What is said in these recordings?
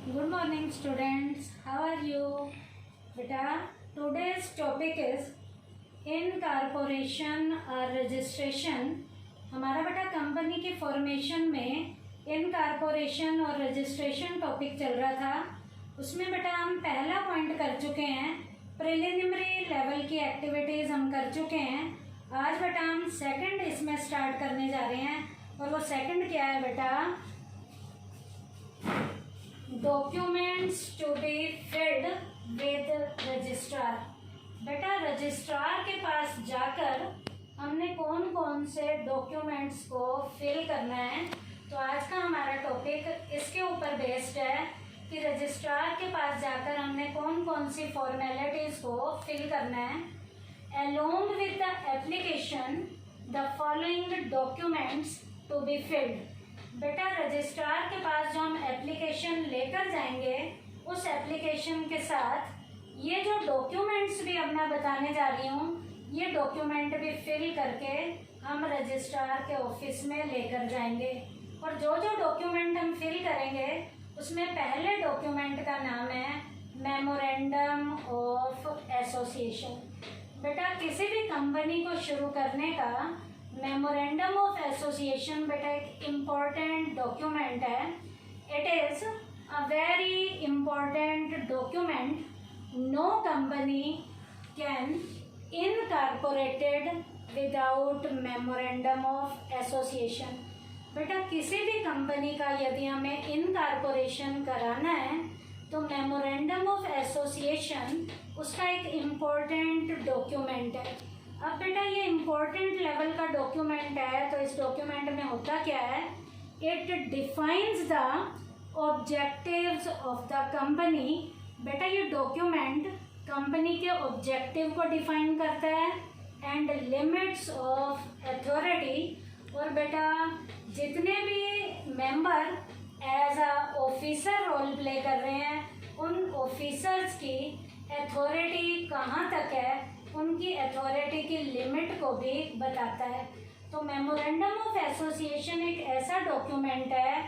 Good morning students. How are you? बेटा today's topic is incorporation और registration. हमारा बेटा कंपनी की फॉर्मेशन में इनकॉर्पोरेशन और रजिस्ट्रेशन टॉपिक चल रहा था। उसमें बेटा हम पहला पॉइंट कर चुके हैं, प्रिलिमिनरी लेवल की एक्टिविटीज़ हम कर चुके हैं। आज बेटा हम सेकंड इसमें स्टार्ट करने जा रहे हैं और वो सेकंड क्या है बेटा? Documents to be filled with registrar. बेटा रजिस्ट्रार के पास जाकर हमने कौन कौन से डॉक्यूमेंट्स को फिल करना है, तो आज का हमारा टॉपिक इसके ऊपर बेस्ड है कि रजिस्ट्रार के पास जाकर हमने कौन कौन सी फॉर्मेलिटीज़ को फिल करना है। Along with the application the following documents to be filled. बेटा रजिस्ट्रार के पास जो हम एप्लीकेशन लेकर जाएंगे, उस एप्लीकेशन के साथ ये जो डॉक्यूमेंट्स भी अब मैं बताने जा रही हूँ, ये डॉक्यूमेंट भी फिल करके हम रजिस्ट्रार के ऑफिस में लेकर जाएंगे। और जो जो डॉक्यूमेंट हम फिल करेंगे उसमें पहले डॉक्यूमेंट का नाम है मेमोरेंडम ऑफ एसोसिएशन। बेटा किसी भी कंपनी को शुरू करने का मेमोरेंडम ऑफ एसोसिएशन बेटा एक इम्पॉर्टेंट डॉक्यूमेंट है। It is a very important document. No company can incorporated without memorandum of association. बेटा किसी भी कंपनी का यदि हमें इनकॉर्पोरेशन कराना है तो मेमोरेंडम ऑफ एसोसिएशन उसका एक इम्पॉर्टेंट डॉक्यूमेंट है। अब बेटा ये इम्पोर्टेंट लेवल का डॉक्यूमेंट है, तो इस डॉक्यूमेंट में होता क्या है? It defines the objectives of the company. बेटा ये डॉक्यूमेंट कंपनी के ऑब्जेक्टिव को डिफाइन करता है एंड लिमिट्स ऑफ अथॉरिटी। और बेटा जितने भी member as a officer role play कर रहे हैं, उन ऑफिसर्स की अथॉरिटी कहाँ तक है, उनकी अथॉरिटी की लिमिट को भी बताता है। तो मेमोरेंडम ऑफ एसोसिएशन एक ऐसा डॉक्यूमेंट है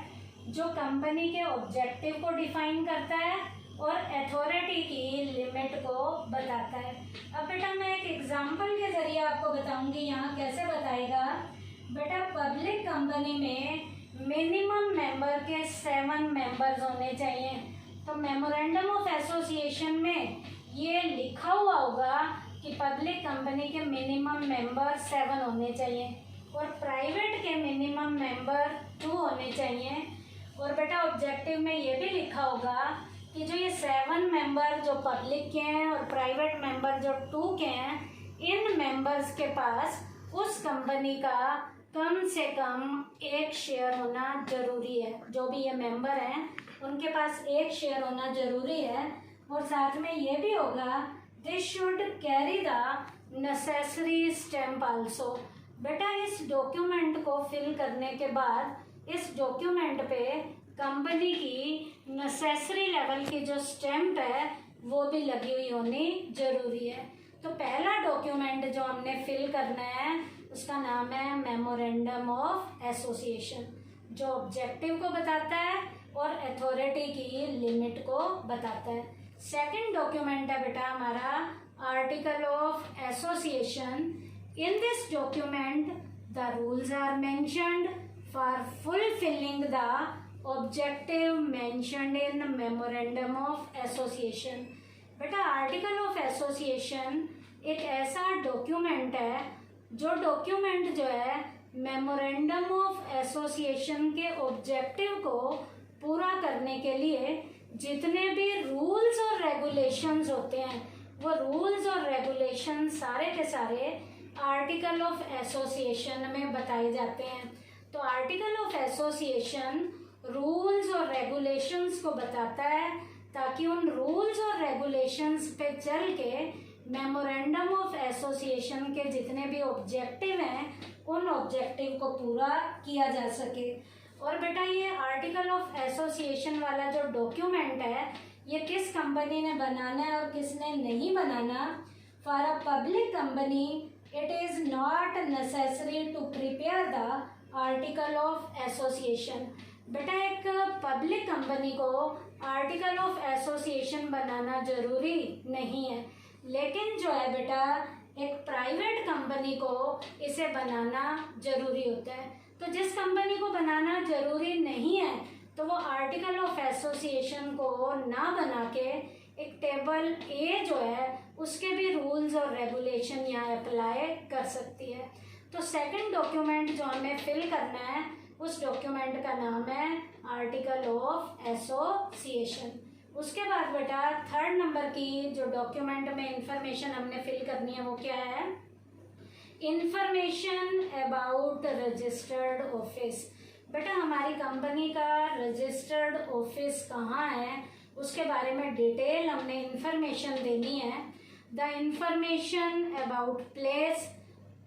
जो कंपनी के ऑब्जेक्टिव को डिफाइन करता है और अथॉरिटी की लिमिट को बताता है। अब बेटा मैं एक एग्जांपल के जरिए आपको बताऊंगी यहाँ कैसे बताएगा। बेटा पब्लिक कंपनी में मिनिमम मेंबर के 7 मेंबर्स होने चाहिए। तो मेमोरेंडम ऑफ एसोसिएशन में ये लिखा हुआ होगा कि पब्लिक कंपनी के मिनिमम मेंबर 7 होने चाहिए और प्राइवेट के मिनिमम मेंबर 2 होने चाहिए। और बेटा ऑब्जेक्टिव में ये भी लिखा होगा कि जो ये 7 मेंबर जो पब्लिक के हैं और प्राइवेट मेंबर जो 2 के हैं, इन मेंबर्स के पास उस कंपनी का कम से कम 1 शेयर होना जरूरी है। जो भी ये मेंबर हैं उनके पास 1 शेयर होना जरूरी है। और साथ में ये भी होगा They should carry the necessary stamp also। बेटा इस डॉक्यूमेंट को फिल करने के बाद इस डॉक्यूमेंट पे कंपनी की नेसेसरी लेवल की जो स्टैम्प है वो भी लगी हुई होनी जरूरी है। तो पहला डॉक्यूमेंट जो हमने फिल करना है उसका नाम है मेमोरेंडम ऑफ एसोसिएशन, जो ऑब्जेक्टिव को बताता है और अथॉरिटी की लिमिट को बताता है। सेकेंड डॉक्यूमेंट है बेटा हमारा article of association. In this document the rules are mentioned for fulfilling the objective mentioned in memorandum of association. बेटा आर्टिकल ऑफ एसोसिएशन एक ऐसा डॉक्यूमेंट है जो डॉक्यूमेंट जो है मेमोरेंडम ऑफ एसोसिएशन के ऑब्जेक्टिव को पूरा करने के लिए जितने भी रूल्स और रेगुलेशंस होते हैं, वो रूल्स और रेगुलेशन सारे के सारे आर्टिकल ऑफ एसोसिएशन में बताए जाते हैं। तो आर्टिकल ऑफ एसोसिएशन रूल्स और रेगुलेशंस को बताता है ताकि उन रूल्स और रेगुलेशंस पे चल के मेमोरेंडम ऑफ एसोसिएशन के जितने भी ऑब्जेक्टिव हैं उन ऑब्जेक्टिव को पूरा किया जा सके। और बेटा ये आर्टिकल ऑफ एसोसिएशन वाला जो डॉक्यूमेंट है ये किस कंपनी ने बनाना है और किसने नहीं बनाना। For a public company it is not necessary to prepare the article of association. बेटा एक पब्लिक कंपनी को आर्टिकल ऑफ एसोसिएशन बनाना जरूरी नहीं है, लेकिन जो है बेटा एक प्राइवेट कंपनी को इसे बनाना जरूरी होता है। तो जिस कंपनी को बनाना जरूरी नहीं है तो वो आर्टिकल ऑफ एसोसिएशन को ना बना के एक टेबल ए जो है उसके भी रूल्स और रेगुलेशन यहाँ अप्लाई कर सकती है। तो सेकंड डॉक्यूमेंट जो हमें फिल करना है उस डॉक्यूमेंट का नाम है आर्टिकल ऑफ एसोसिएशन। उसके बाद बेटा थर्ड नंबर की जो डॉक्यूमेंट में इंफॉर्मेशन हमने फिल करनी है वो क्या है, इंफॉर्मेशन अबाउट रजिस्टर्ड ऑफिस। बेटा हमारी कंपनी का रजिस्टर्ड ऑफिस कहाँ है उसके बारे में डिटेल हमने इंफॉर्मेशन देनी है। The information about place,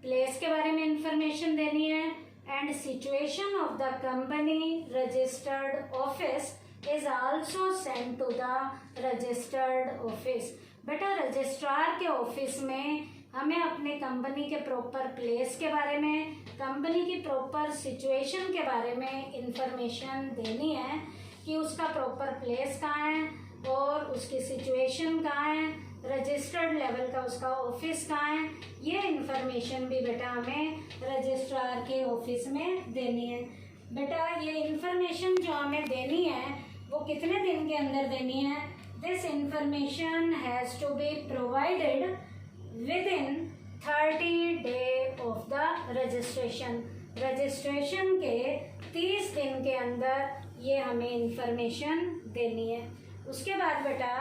place के बारे में इंफॉर्मेशन देनी है। And situation of the company registered office is also send to the registered office. बेटा रजिस्ट्रार के ऑफिस में हमें अपने कंपनी के प्रॉपर प्लेस के बारे में, कंपनी की प्रॉपर सिचुएशन के बारे में इंफॉर्मेशन देनी है कि उसका प्रॉपर प्लेस कहाँ है और उसकी सिचुएशन कहाँ है, रजिस्टर्ड लेवल का उसका ऑफिस कहाँ है। ये इंफॉर्मेशन भी बेटा हमें रजिस्ट्रार के ऑफिस में देनी है। बेटा ये इंफॉर्मेशन जो हमें देनी है वो कितने दिन के अंदर देनी है, this information has to be provided within 30 day of the registration. Registration के 30 दिन के अंदर ये हमें इंफॉर्मेशन देनी है। उसके बाद बेटा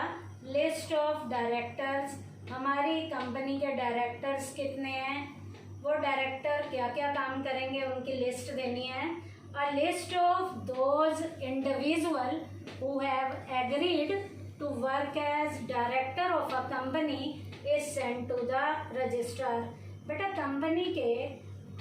लिस्ट ऑफ डायरेक्टर्स, हमारी कंपनी के डायरेक्टर्स कितने हैं, वो डायरेक्टर क्या क्या काम करेंगे उनकी लिस्ट देनी है। A list of those individual who have agreed to work as director of a company is send to the registrar. बेटा कंपनी के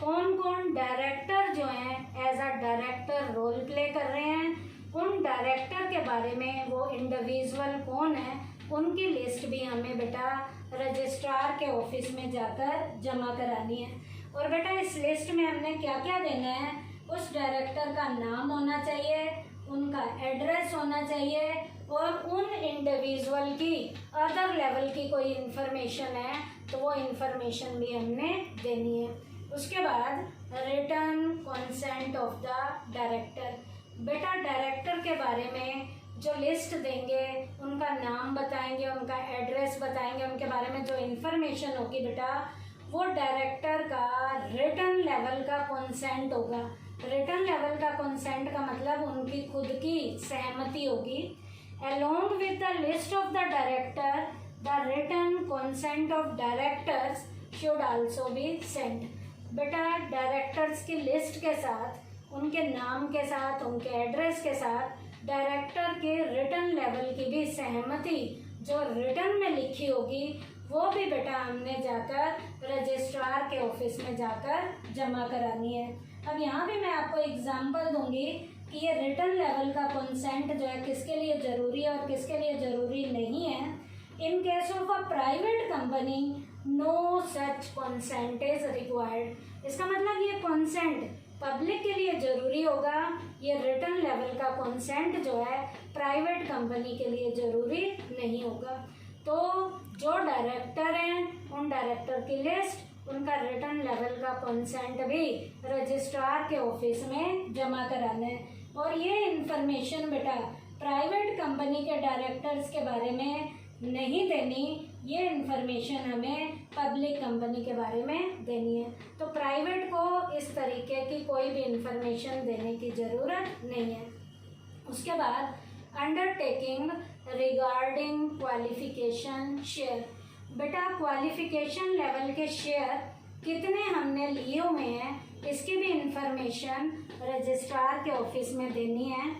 कौन कौन डायरेक्टर जो हैं as a director role play कर रहे हैं, उन डायरेक्टर के बारे में वो इंडिविजुअल कौन है उनकी लिस्ट भी हमें बेटा रजिस्ट्रार के ऑफिस में जाकर जमा करानी है। और बेटा इस लिस्ट में हमने क्या क्या देना है, उस डायरेक्टर का नाम होना चाहिए, उनका एड्रेस होना चाहिए और उन इंडिविजुअल की अदर लेवल की कोई इंफॉर्मेशन है तो वो इंफॉर्मेशन भी हमने देनी है। उसके बाद return consent of the director. बेटा डायरेक्टर के बारे में जो लिस्ट देंगे, उनका नाम बताएंगे, उनका एड्रेस बताएंगे, उनके बारे में जो इंफॉर्मेशन होगी बेटा वो डायरेक्टर का रिटर्न लेवल का कंसेंट होगा। रिटर्न लेवल का कंसेंट का मतलब उनकी खुद की सहमति होगी। Along with the list of the director, the written consent of directors should also be sent. बेटा डायरेक्टर्स की लिस्ट के साथ, उनके नाम के साथ, उनके एड्रेस के साथ डायरेक्टर के रिटर्न लेवल की भी सहमति जो रिटर्न में लिखी होगी वो भी बेटा हमने जाकर रजिस्ट्रार के ऑफिस में जाकर जमा करानी है। अब यहाँ भी मैं आपको एग्जांपल दूंगी कि ये रिटर्न लेवल का कंसेंट जो है किसके लिए ज़रूरी है और किसके लिए ज़रूरी नहीं है। In case of a private company no such consent is required. इसका मतलब ये कंसेंट पब्लिक के लिए ज़रूरी होगा, ये रिटर्न लेवल का कंसेंट जो है प्राइवेट कंपनी के लिए ज़रूरी नहीं होगा। तो जो डायरेक्टर हैं उन डायरेक्टर की लिस्ट, उनका रिटर्न लेवल का कंसेंट भी रजिस्ट्रार के ऑफिस में जमा कराना है। और ये इंफॉर्मेशन बेटा प्राइवेट कंपनी के डायरेक्टर्स के बारे में नहीं देनी, ये इंफॉर्मेशन हमें पब्लिक कंपनी के बारे में देनी है। तो प्राइवेट को इस तरीके की कोई भी इंफॉर्मेशन देने की ज़रूरत नहीं है। उसके बाद अंडरटेकिंग रिगार्डिंग क्वालिफिकेशन शेयर। बेटा क्वालिफिकेशन लेवल के शेयर कितने हमने लिए हुए हैं इसकी भी इंफॉर्मेशन रजिस्ट्रार के ऑफिस में देनी है।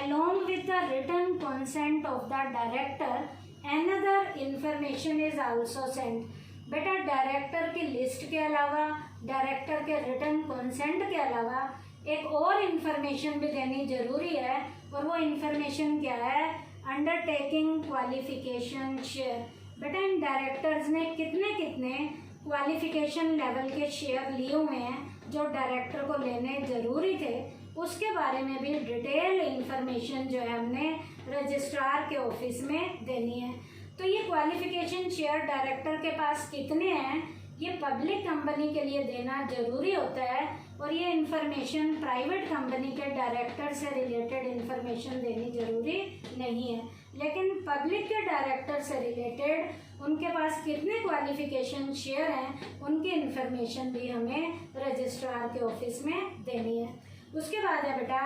Along with the written consent of the director another information is also sent. बेटा डायरेक्टर की लिस्ट के अलावा, डायरेक्टर के रिटन कंसेंट के अलावा एक और इंफॉर्मेशन भी देनी जरूरी है और वो इंफॉर्मेशन क्या है, अंडरटेकिंग क्वालिफिकेशन शेयर। बेटा इन डायरेक्टर्स ने कितने कितने क्वालिफिकेशन लेवल के शेयर लिए हुए हैं जो डायरेक्टर को लेने ज़रूरी थे, उसके बारे में भी डिटेल इंफॉर्मेशन जो है हमने रजिस्ट्रार के ऑफिस में देनी है। तो ये क्वालिफिकेशन शेयर डायरेक्टर के पास कितने हैं, ये पब्लिक कंपनी के लिए देना जरूरी होता है, और ये इन्फॉर्मेशन प्राइवेट कंपनी के डायरेक्टर से रिलेटेड इन्फॉर्मेशन देनी जरूरी नहीं है। लेकिन पब्लिक के डायरेक्टर से रिलेटेड उनके पास कितने क्वालिफिकेशन शेयर हैं, उनकी इन्फॉर्मेशन भी हमें रजिस्ट्रार के ऑफिस में देनी है। उसके बाद है बेटा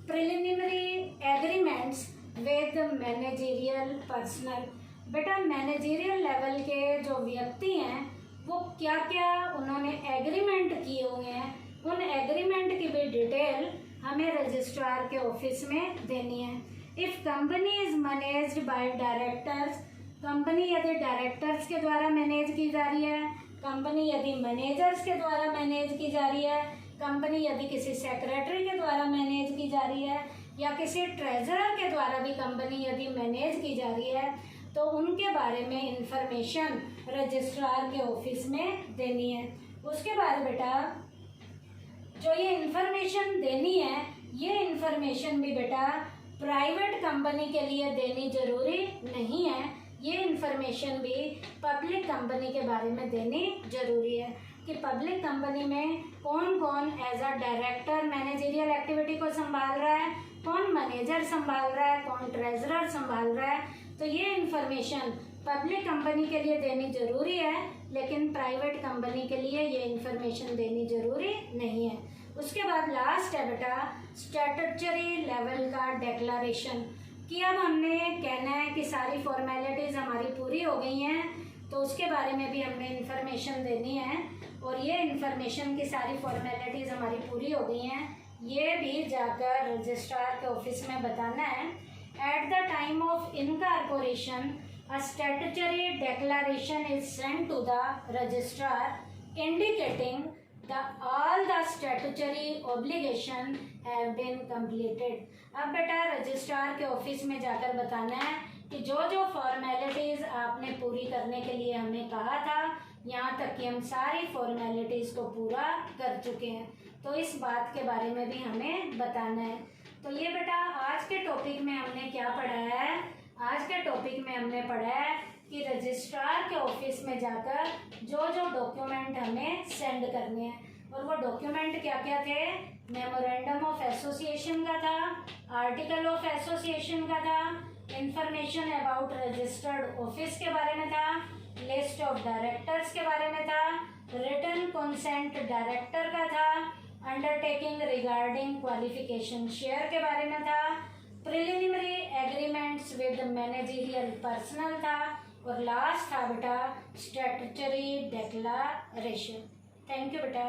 preliminary agreements with managerial personal. बेटा मैनेजरियल लेवल के जो व्यक्ति हैं वो क्या क्या उन्होंने एग्रीमेंट किए हुए हैं, उन एग्रीमेंट की भी डिटेल हमें रजिस्ट्रार के ऑफिस में देनी है। If company is managed by directors, company यदि डायरेक्टर्स के द्वारा मैनेज की जा रही है, कंपनी यदि मैनेजर्स के द्वारा मैनेज की जा रही है, कंपनी यदि किसी सेक्रेटरी के द्वारा मैनेज की जा रही है, या किसी ट्रेजरर के द्वारा भी कंपनी यदि मैनेज की जा रही है, तो उनके बारे में इंफॉर्मेशन रजिस्ट्रार के ऑफिस में देनी है। उसके बाद बेटा जो ये इंफॉर्मेशन देनी है, ये इंफॉर्मेशन भी बेटा प्राइवेट कंपनी के लिए देनी जरूरी नहीं है, ये इंफॉर्मेशन भी पब्लिक कंपनी के बारे में देनी जरूरी है कि पब्लिक कंपनी में कौन कौन as a director managerial activity को संभाल रहा है, कौन मैनेजर संभाल रहा है, कौन ट्रेजरर संभाल रहा है। तो ये इन्फॉर्मेशन पब्लिक कंपनी के लिए देनी जरूरी है, लेकिन प्राइवेट कंपनी के लिए ये इन्फॉर्मेशन देनी जरूरी नहीं है। उसके बाद लास्ट है बेटा स्टैट्यूटरी लेवल का डिक्लेरेशन, कि अब हमने कहना है कि सारी फॉर्मेलिटीज़ हमारी पूरी हो गई हैं, तो उसके बारे में भी हमने इन्फॉर्मेशन देनी है, और ये इन्फॉर्मेशन की सारी फॉर्मेलिटीज़ हमारी पूरी हो गई हैं, ये भी जाकर रजिस्ट्रार के ऑफिस में बताना है। At the time of incorporation a statutory declaration is sent to the registrar indicating all the statutory obligation have been completed। अब बेटा रजिस्ट्रार के ऑफिस में जाकर बताना है कि जो जो फॉर्मेलिटीज़ आपने पूरी करने के लिए हमें कहा था, यहाँ तक कि हम सारी फॉर्मेलिटीज़ को पूरा कर चुके हैं, तो इस बात के बारे में भी हमें बताना है। तो ये बेटा आज के टॉपिक में हमने क्या पढ़ा है, आज के टॉपिक में हमने पढ़ा है कि रजिस्ट्रार के ऑफिस में जाकर जो जो डॉक्यूमेंट हमें सेंड करने हैं, और वो डॉक्यूमेंट क्या क्या थे, मेमोरेंडम ऑफ एसोसिएशन का था, आर्टिकल ऑफ एसोसिएशन का था, इंफॉर्मेशन अबाउट रजिस्टर्ड ऑफिस के बारे में था, लिस्ट ऑफ डायरेक्टर्स के बारे में था, रिटन कंसेंट डायरेक्टर का था, अंडरटेकिंग रिगार्डिंग क्वालिफिकेशन शेयर के बारे में था, preliminary agreements with managerial personal था, और लास्ट था बेटा स्टैट्यूटरी डिक्लेरेशन। थैंक यू बेटा।